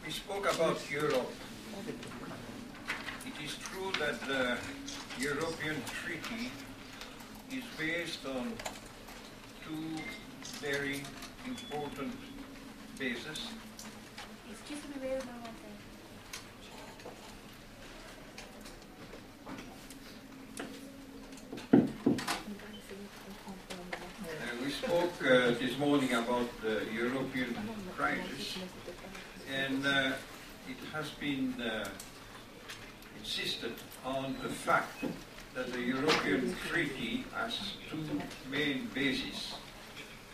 We spoke about Europe. It is true that the European Treaty is based on two very important bases. We spoke this morning about the European crisis, and it has been insisted on the fact that the European Treaty has two main bases.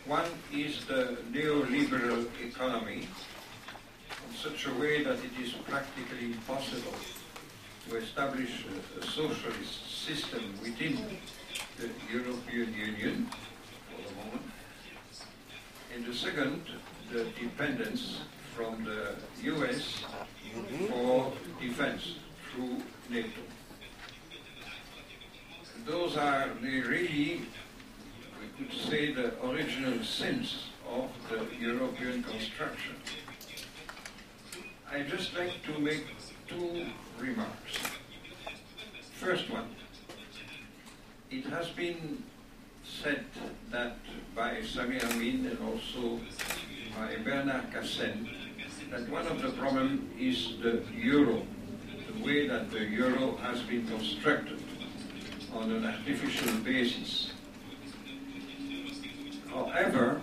One is the neoliberal economy, in such a way that it is practically impossible to establish a socialist system within the European Union for the moment. And the second, the dependence from the US for defense through NATO. Those are really, we could say, the original sins of the European construction. I'd just like to make two remarks. First one, it has been said that by Samir Amin and also by Bernard Cassen that one of the problems is the euro, the way that the euro has been constructed on an artificial basis. However,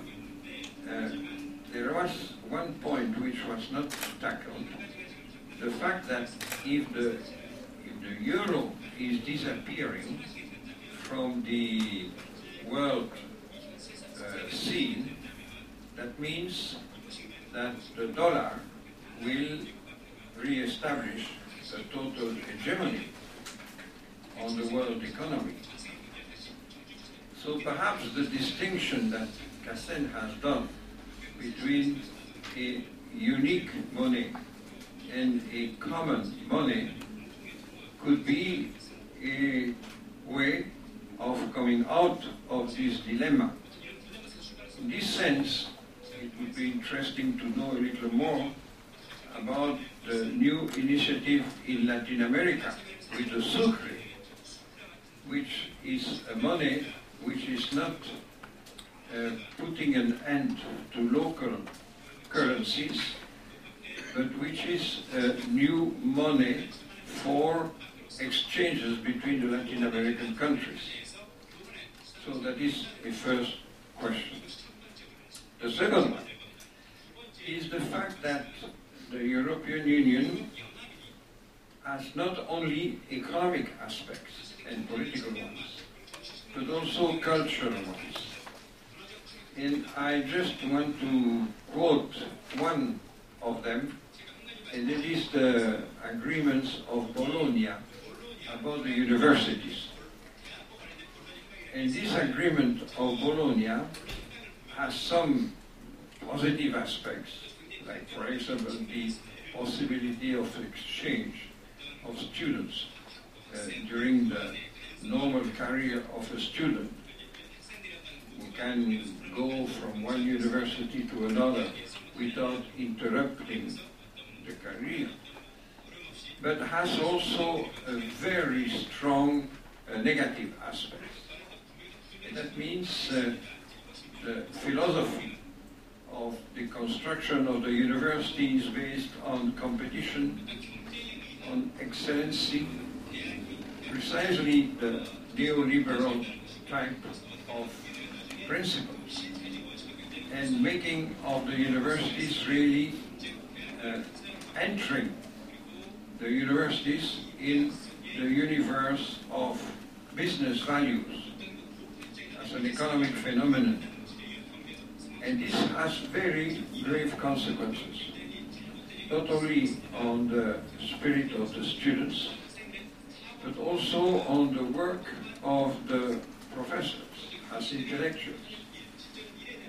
there was one point which was not tackled, the fact that if the euro is disappearing from the world scene, that means that the dollar will re-establish a total hegemony on the world economy. So perhaps the distinction that Cassen has done between a unique money and a common money could be a way of coming out of this dilemma. In this sense, it would be interesting to know a little more about the new initiative in Latin America with the sucre, which is a money which is not putting an end to local currencies, but which is a new money for exchanges between the Latin American countries. So that is a first question. The second one is the fact that the European Union has not only economic aspects and political ones, but also cultural ones. And I just want to quote one of them, and it is the agreements of Bologna about the universities. And this agreement of Bologna has some positive aspects, like, for example, the possibility of exchange of students during the normal career of a student, who can go from one university to another without interrupting the career, but has also a very strong negative aspect. And that means the philosophy of the construction of the university is based on competition, on excellency, precisely the neoliberal type of principles, and making of the universities really entering the universities in the universe of business values as an economic phenomenon. And this has very grave consequences, not only on the spirit of the students, but also on the work of the professors as intellectuals,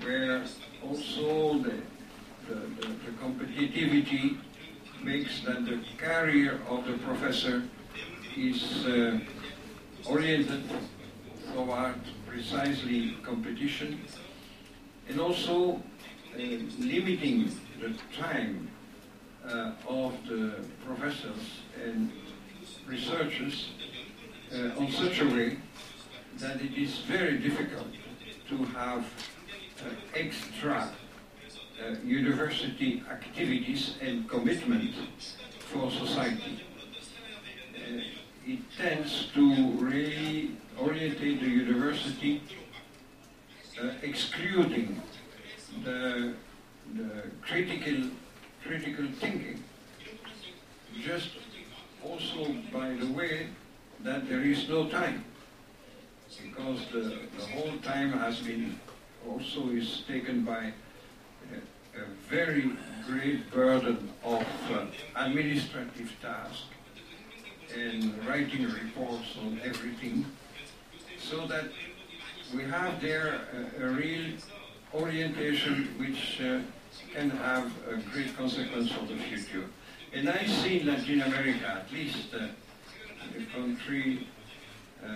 where also the competitivity makes that the career of the professor is oriented toward precisely competition, and also limiting the time of the professors and researchers on such a way that it is very difficult to have extra university activities and commitment for society. It tends to really orientate the university excluding the critical thinking, just also by the way that there is no time, because the whole time has been also is taken by a very great burden of administrative tasks and writing reports on everything, so that we have there a real orientation which can have a great consequence for the future. And I see in Latin America, at least a country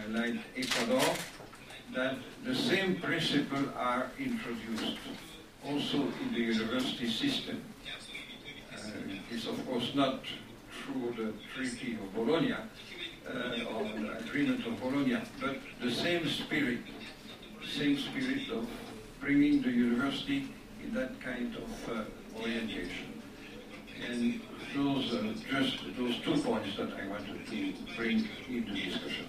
like Ecuador, that the same principles are introduced also in the university system. It's of course not through the Treaty of Bologna or the Agreement of Bologna, but the same spirit of bringing the university in that kind of orientation. And those are just those 2 points that I wanted to bring into discussion.